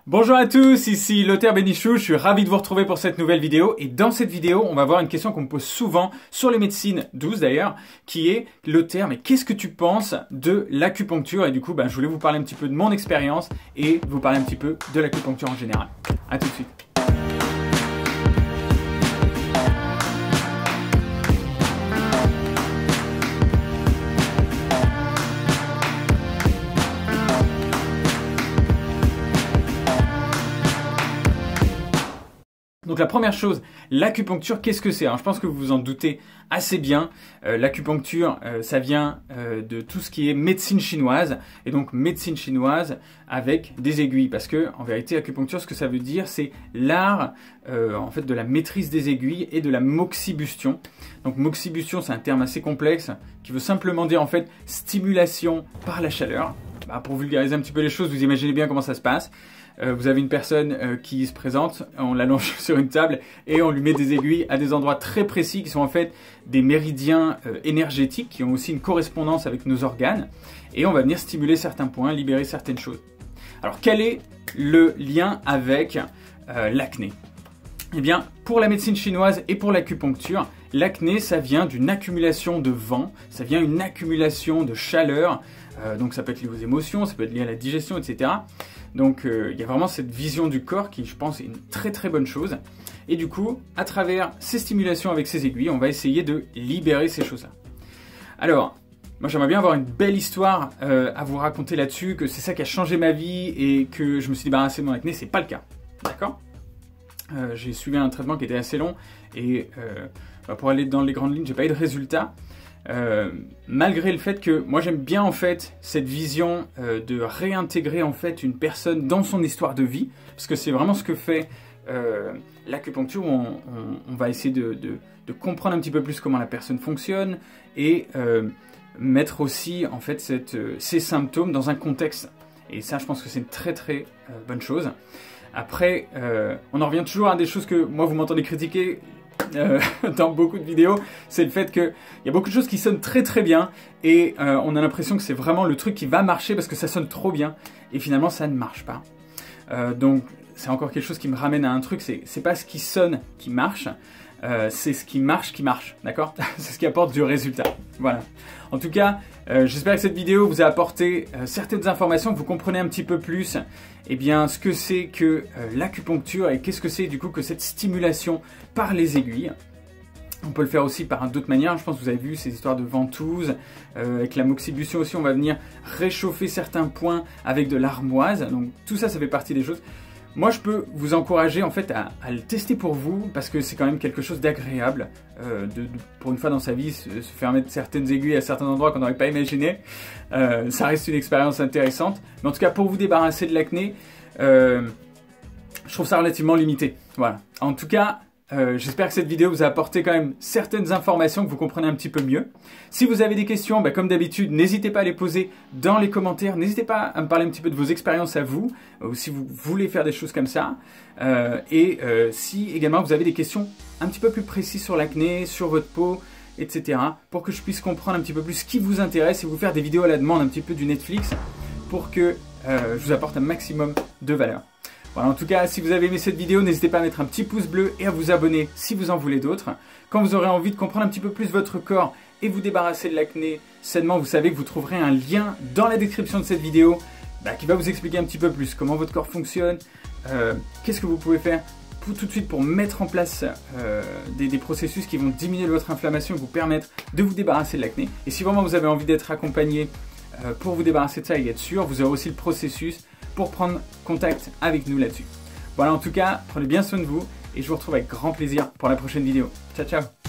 Bonjour à tous, ici Lothar Bénichou, je suis ravi de vous retrouver pour cette nouvelle vidéo. Et dans cette vidéo, on va voir une question qu'on me pose souvent sur les médecines douces d'ailleurs, qui est Lothar, mais qu'est-ce que tu penses de l'acupuncture? Et du coup, je voulais vous parler un petit peu de mon expérience et vous parler un petit peu de l'acupuncture en général. A tout de suite. Donc la première chose, l'acupuncture, qu'est-ce que c'est? Alors je pense que vous vous en doutez assez bien. L'acupuncture, ça vient de tout ce qui est médecine chinoise. Et donc médecine chinoise avec des aiguilles. Parce que en vérité, acupuncture, ce que ça veut dire, c'est l'art en fait, de la maîtrise des aiguilles et de la moxibustion. Donc moxibustion, c'est un terme assez complexe qui veut simplement dire en fait stimulation par la chaleur. Pour vulgariser un petit peu les choses, vous imaginez bien comment ça se passe. Vous avez une personne qui se présente, on l'allonge sur une table et on lui met des aiguilles à des endroits très précis qui sont en fait des méridiens énergétiques qui ont aussi une correspondance avec nos organes et on va venir stimuler certains points, libérer certaines choses. Alors quel est le lien avec l'acné? Eh bien, pour la médecine chinoise et pour l'acupuncture, l'acné, ça vient d'une accumulation de vent, ça vient d'une accumulation de chaleur, donc ça peut être lié aux émotions, ça peut être lié à la digestion, etc. Donc il y a vraiment cette vision du corps qui, je pense, est une très très bonne chose. Et du coup, à travers ces stimulations avec ces aiguilles, on va essayer de libérer ces choses-là. Alors, moi j'aimerais bien avoir une belle histoire à vous raconter là-dessus, que c'est ça qui a changé ma vie et que je me suis débarrassé de mon acné, c'est pas le cas. D'accord ? J'ai suivi un traitement qui était assez long et pour aller dans les grandes lignes, j'ai pas eu de résultat. Malgré le fait que moi j'aime bien en fait cette vision de réintégrer en fait une personne dans son histoire de vie, parce que c'est vraiment ce que fait l'acupuncture où on va essayer de comprendre un petit peu plus comment la personne fonctionne et mettre aussi en fait ces symptômes dans un contexte. Et ça, je pense que c'est une très très bonne chose. Après, on en revient toujours à des choses que moi vous m'entendez critiquer dans beaucoup de vidéos, c'est le fait qu'il y a beaucoup de choses qui sonnent très très bien et on a l'impression que c'est vraiment le truc qui va marcher parce que ça sonne trop bien et finalement ça ne marche pas. Donc c'est encore quelque chose qui me ramène à un truc, c'est pas ce qui sonne qui marche, c'est ce qui marche, d'accord? C'est ce qui apporte du résultat. Voilà. En tout cas, j'espère que cette vidéo vous a apporté certaines informations, que vous comprenez un petit peu plus ce que c'est que l'acupuncture et qu'est-ce que c'est du coup que cette stimulation par les aiguilles. On peut le faire aussi par d'autres manières, je pense que vous avez vu ces histoires de ventouses, avec la moxibustion aussi, on va venir réchauffer certains points avec de l'armoise, donc tout ça, ça fait partie des choses. Moi, je peux vous encourager en fait à le tester pour vous parce que c'est quand même quelque chose d'agréable pour une fois dans sa vie, se faire mettre certaines aiguilles à certains endroits qu'on n'aurait pas imaginé. Ça reste une expérience intéressante. Mais en tout cas, pour vous débarrasser de l'acné, je trouve ça relativement limité. Voilà. En tout cas, j'espère que cette vidéo vous a apporté quand même certaines informations, que vous comprenez un petit peu mieux. Si vous avez des questions, comme d'habitude, n'hésitez pas à les poser dans les commentaires. N'hésitez pas à me parler un petit peu de vos expériences à vous, ou si vous voulez faire des choses comme ça. Si également vous avez des questions un petit peu plus précises sur l'acné, sur votre peau, etc. pour que je puisse comprendre un petit peu plus ce qui vous intéresse et vous faire des vidéos à la demande un petit peu du Netflix pour que je vous apporte un maximum de valeur. Voilà, en tout cas, si vous avez aimé cette vidéo, n'hésitez pas à mettre un petit pouce bleu et à vous abonner si vous en voulez d'autres. Quand vous aurez envie de comprendre un petit peu plus votre corps et vous débarrasser de l'acné sainement, vous savez que vous trouverez un lien dans la description de cette vidéo qui va vous expliquer un petit peu plus comment votre corps fonctionne, qu'est-ce que vous pouvez faire tout de suite pour mettre en place des processus qui vont diminuer votre inflammation et vous permettre de vous débarrasser de l'acné. Et si vraiment vous avez envie d'être accompagné pour vous débarrasser de ça et être sûr, vous aurez aussi le processus pour prendre contact avec nous là-dessus. Voilà, en tout cas, prenez bien soin de vous et je vous retrouve avec grand plaisir pour la prochaine vidéo. Ciao, ciao!